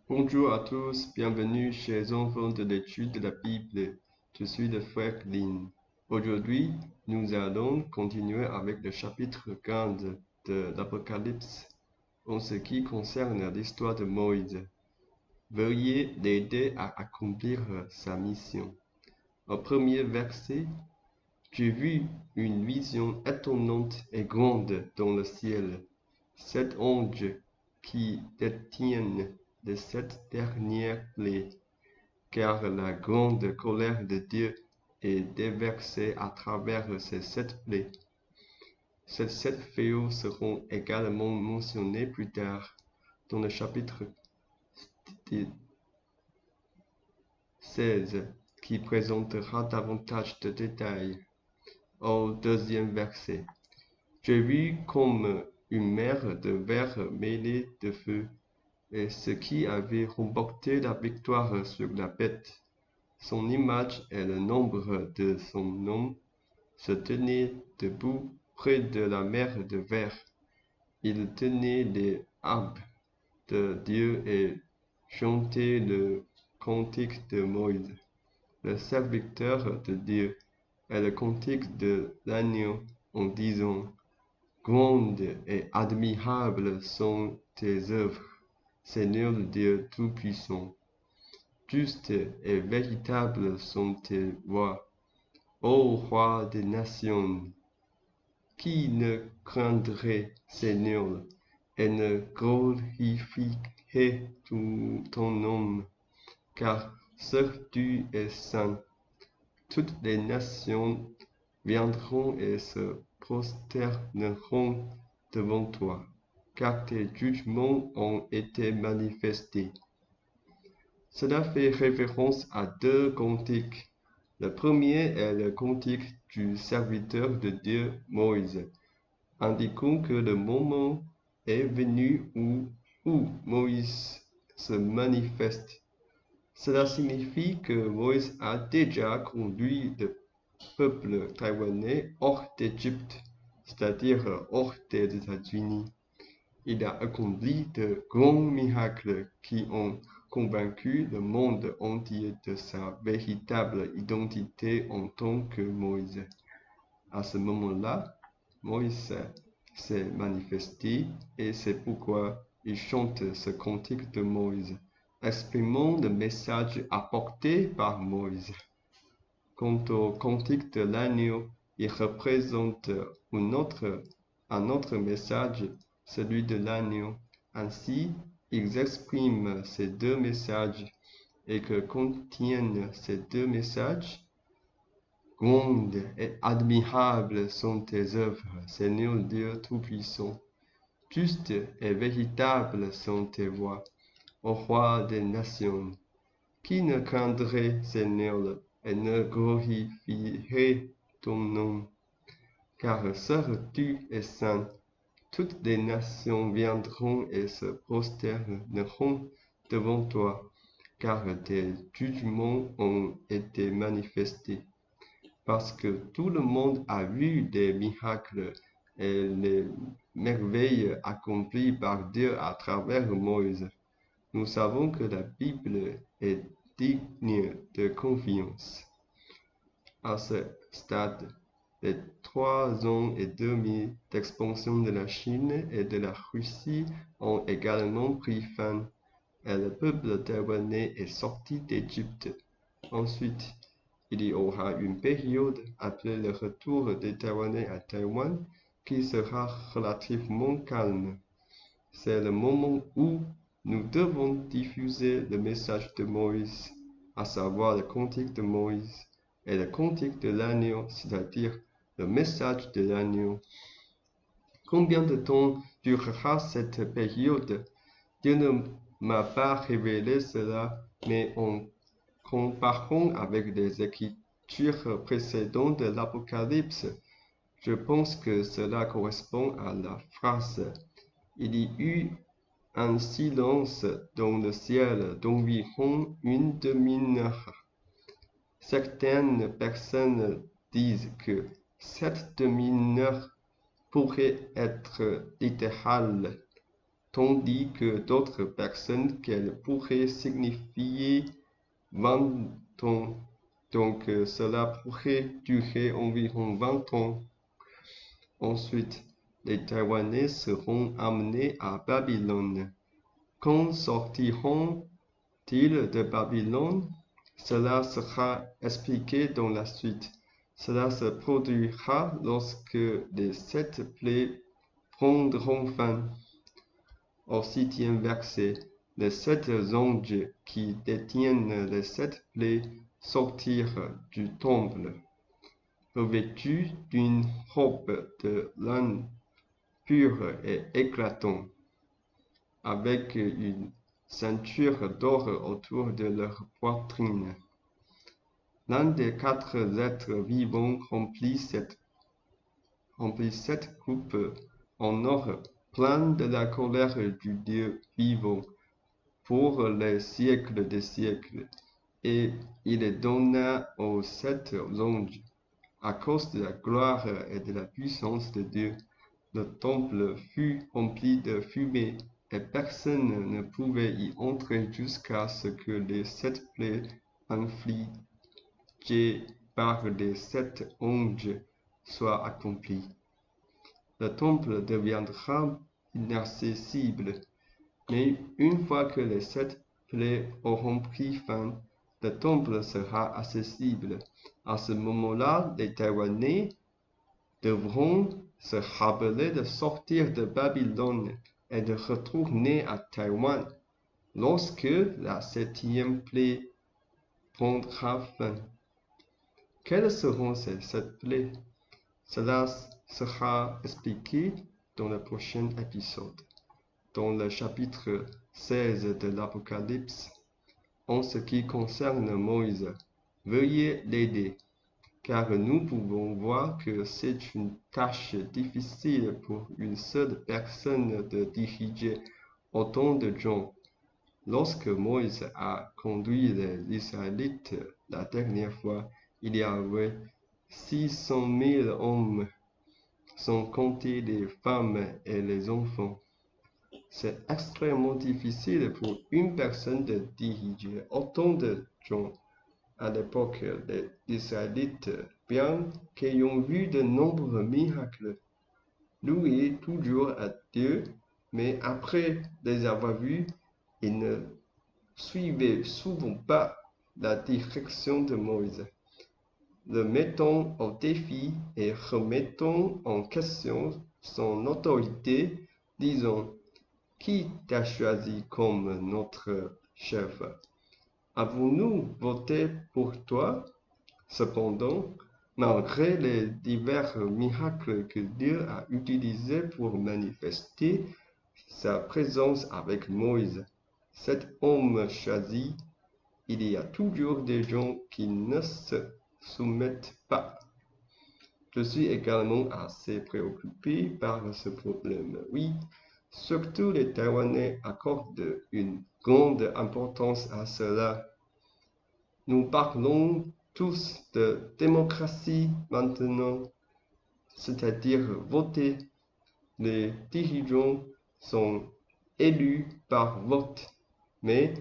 Bonjour à tous, bienvenue chez Enfants de l'étude de la Bible. Je suis le frère Lin. Aujourd'hui, nous allons continuer avec le chapitre 15 de l'Apocalypse en ce qui concerne l'histoire de Moïse. Veuillez l'aider à accomplir sa mission. Au premier verset, j'ai vu une vision étonnante et grande dans le ciel. 7 anges qui détiennent de cette dernière plaie, car la grande colère de Dieu est déversée à travers ces 7 plaies. Ces 7 fléaux seront également mentionnés plus tard dans le chapitre 16, qui présentera davantage de détails. Au deuxième verset, j'ai vu comme une mer de verre mêlée de feu, et ce qui avait remporté la victoire sur la bête. Son image et le nombre de son nom se tenaient debout près de la mer de verre. Il tenait les harpes de Dieu et chantait le cantique de Moïse, le serviteur de Dieu, et le cantique de l'agneau, en disant: Grandes et admirables sont tes œuvres, Seigneur Dieu Tout-Puissant. Justes et véritables sont tes voies, ô Roi des nations. Qui ne craindrait, Seigneur, et ne glorifierait ton nom, car seul tu es saint. Toutes les nations viendront et se prosterneront devant toi, car tes jugements ont été manifestés. Cela fait référence à 2 cantiques. Le premier est le cantique du serviteur de Dieu Moïse, indiquant que le moment est venu où Moïse se manifeste. Cela signifie que Moïse a déjà conduit le peuple taïwanais hors d'Égypte, c'est-à-dire hors des États-Unis. Il a accompli de grands miracles qui ont convaincu le monde entier de sa véritable identité en tant que Moïse. À ce moment-là, Moïse s'est manifesté et c'est pourquoi il chante ce cantique de Moïse, exprimant le message apporté par Moïse. Quant au cantique de l'agneau, il représente un autre message, celui de l'agneau. Ainsi, ils expriment ces 2 messages et que contiennent ces 2 messages. Grandes et admirables sont tes œuvres, Seigneur Dieu Tout-Puissant. Justes et véritables sont tes voies, ô Roi des nations. Qui ne craindrait, Seigneur, et ne glorifierait ton nom, car seul tu es saint. Toutes les nations viendront et se prosterneront devant toi, car tes jugements ont été manifestés. Parce que tout le monde a vu des miracles et les merveilles accomplies par Dieu à travers Moïse. Nous savons que la Bible est digne de confiance. À ce stade, les 3 ans et demi d'expansion de la Chine et de la Russie ont également pris fin, et le peuple taïwanais est sorti d'Égypte. Ensuite, il y aura une période appelée le retour des Taïwanais à Taïwan qui sera relativement calme. C'est le moment où nous devons diffuser le message de Moïse, à savoir le cantique de Moïse et le cantique de l'agneau, c'est-à-dire le message de l'agneau. Combien de temps durera cette période? Dieu ne m'a pas révélé cela, mais en comparant avec les écritures précédentes de l'Apocalypse, je pense que cela correspond à la phrase « Il y eut un silence dans le ciel d'environ une demi-heure ». Certaines personnes disent que cette demi-heure pourrait être littérale, tandis que d'autres personnes qu'elle pourrait signifier 20 ans. Donc cela pourrait durer environ 20 ans. Ensuite, les Taïwanais seront amenés à Babylone. Quand sortiront-ils de Babylone? Cela sera expliqué dans la suite. Cela se produira lorsque les 7 plaies prendront fin. Au 6e verset, les 7 anges qui détiennent les 7 plaies sortirent du temple, revêtus d'une robe de lin pure et éclatante, avec une ceinture d'or autour de leur poitrine. L'un des 4 êtres vivants remplit cette coupe en or plein de la colère du Dieu vivant pour les siècles des siècles. Et il donna aux 7 anges, à cause de la gloire et de la puissance de Dieu, le temple fut rempli de fumée, et personne ne pouvait y entrer jusqu'à ce que les 7 plaies infligées par les 7 anges soient accomplies. Le temple deviendra inaccessible, mais une fois que les 7 plaies auront pris fin, le temple sera accessible. À ce moment-là, les Taïwanais devront se rappeler de sortir de Babylone et de retourner à Taïwan lorsque la 7e plaie prendra fin. Quelles seront ces 7 plaies? Cela sera expliqué dans le prochain épisode, dans le chapitre 16 de l'Apocalypse. En ce qui concerne Moïse, veuillez l'aider, car nous pouvons voir que c'est une tâche difficile pour une seule personne de diriger autant de gens. Lorsque Moïse a conduit les Israélites la dernière fois, il y avait 600 000 hommes, sans compter les femmes et les enfants. C'est extrêmement difficile pour une personne de diriger autant de gens. À l'époque, les Israélites, bien qu'ayant vu de nombreux miracles, louaient toujours à Dieu, mais après les avoir vus, ils ne suivaient souvent pas la direction de Moïse, le mettant au défi et remettant en question son autorité, disant: qui t'a choisi comme notre chef? Avons-nous voté pour toi? Cependant, malgré les divers miracles que Dieu a utilisés pour manifester sa présence avec Moïse, cet homme choisi, il y a toujours des gens qui ne se soumettent pas. Je suis également assez préoccupé par ce problème. Oui, surtout les Taïwanais accordent une grande importance à cela. Nous parlons tous de démocratie maintenant, c'est-à-dire voter. Les dirigeants sont élus par vote, mais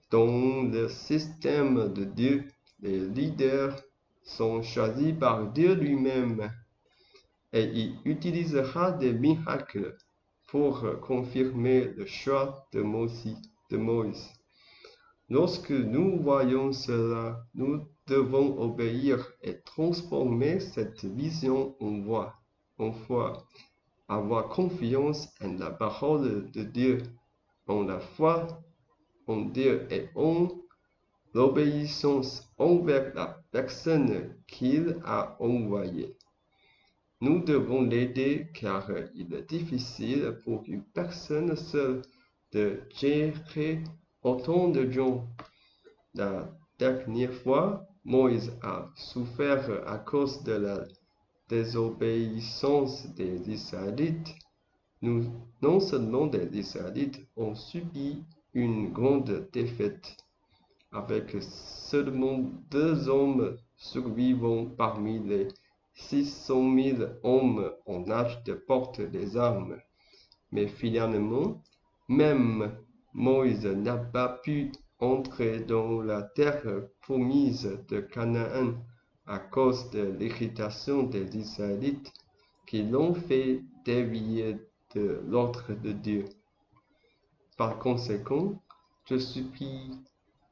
dans le système de Dieu, les leaders sont choisis par Dieu lui-même, et il utilisera des miracles pour confirmer le choix de Moïse. Lorsque nous voyons cela, nous devons obéir et transformer cette vision en foi, avoir confiance en la parole de Dieu, en la foi en Dieu et en l'obéissance envers la personne qu'il a envoyée. Nous devons l'aider car il est difficile pour une personne seule de gérer autant de gens. La dernière fois, Moïse a souffert à cause de la désobéissance des Israélites. Non seulement les Israélites ont subi une grande défaite, avec seulement 2 hommes survivants parmi les 600 000 hommes en âge de porter les armes, mais finalement, Même Moïse n'a pas pu entrer dans la terre promise de Canaan à cause de l'irritation des Israélites qui l'ont fait dévier de l'ordre de Dieu. Par conséquent, je supplie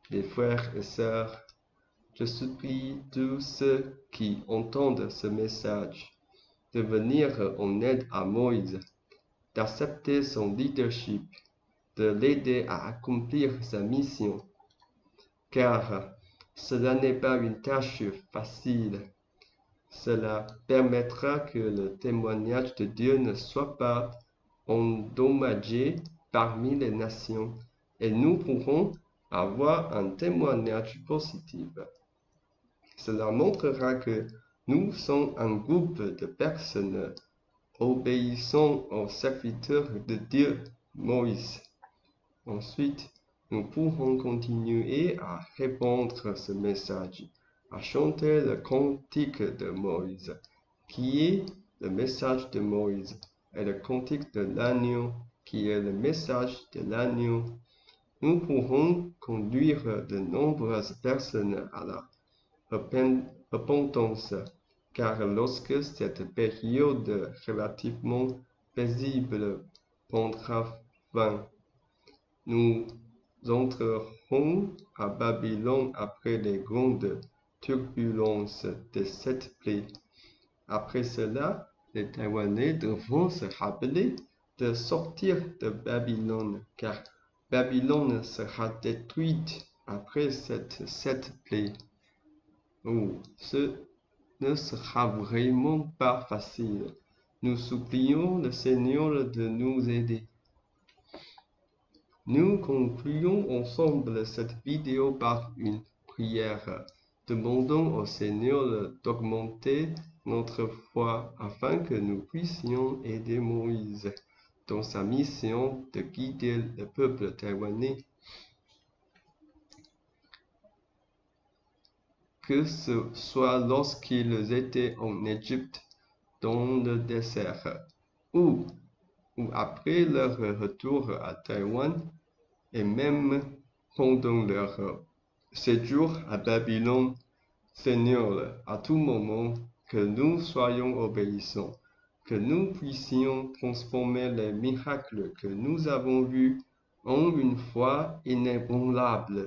les frères et sœurs, je supplie tous ceux qui entendent ce message de venir en aide à Moïse, d'accepter son leadership, de l'aider à accomplir sa mission, car cela n'est pas une tâche facile. Cela permettra que le témoignage de Dieu ne soit pas endommagé parmi les nations et nous pourrons avoir un témoignage positif. Cela montrera que nous sommes un groupe de personnes obéissant au serviteur de Dieu, Moïse. Ensuite, nous pourrons continuer à répandre ce message, à chanter le cantique de Moïse, qui est le message de Moïse, et le cantique de l'agneau, qui est le message de l'agneau. Nous pourrons conduire de nombreuses personnes à la repentance, car lorsque cette période relativement paisible prendra fin, nous entrerons à Babylone après les grandes turbulences de cette plaie. Après cela, les Taïwanais devront se rappeler de sortir de Babylone, car Babylone sera détruite après cette plaie. Ce ne sera vraiment pas facile. Nous supplions le Seigneur de nous aider. Nous concluons ensemble cette vidéo par une prière. Demandons au Seigneur d'augmenter notre foi afin que nous puissions aider Moïse dans sa mission de guider le peuple taïwanais. Que ce soit lorsqu'ils étaient en Égypte, dans le désert, ou après leur retour à Taïwan, et même pendant leur séjour à Babylone, Seigneur, à tout moment, que nous soyons obéissants, que nous puissions transformer les miracles que nous avons vus en une foi inébranlable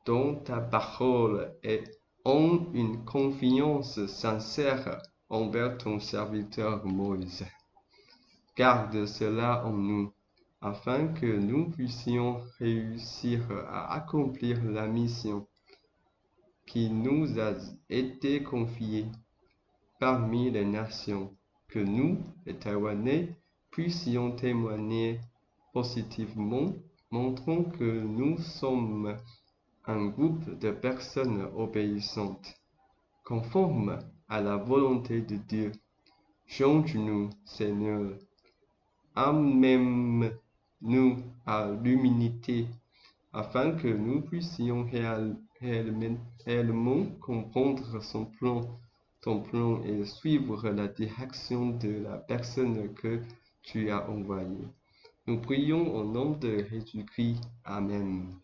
dans ta parole et en une confiance sincère envers ton serviteur Moïse. Garde cela en nous, afin que nous puissions réussir à accomplir la mission qui nous a été confiée parmi les nations, que nous, les Taïwanais, puissions témoigner positivement, montrant que nous sommes un groupe de personnes obéissantes, conformes à la volonté de Dieu. Change-nous, Seigneur. Amène-nous à l'humilité, afin que nous puissions réellement comprendre ton plan et suivre la direction de la personne que tu as envoyée. Nous prions au nom de Jésus-Christ. Amen.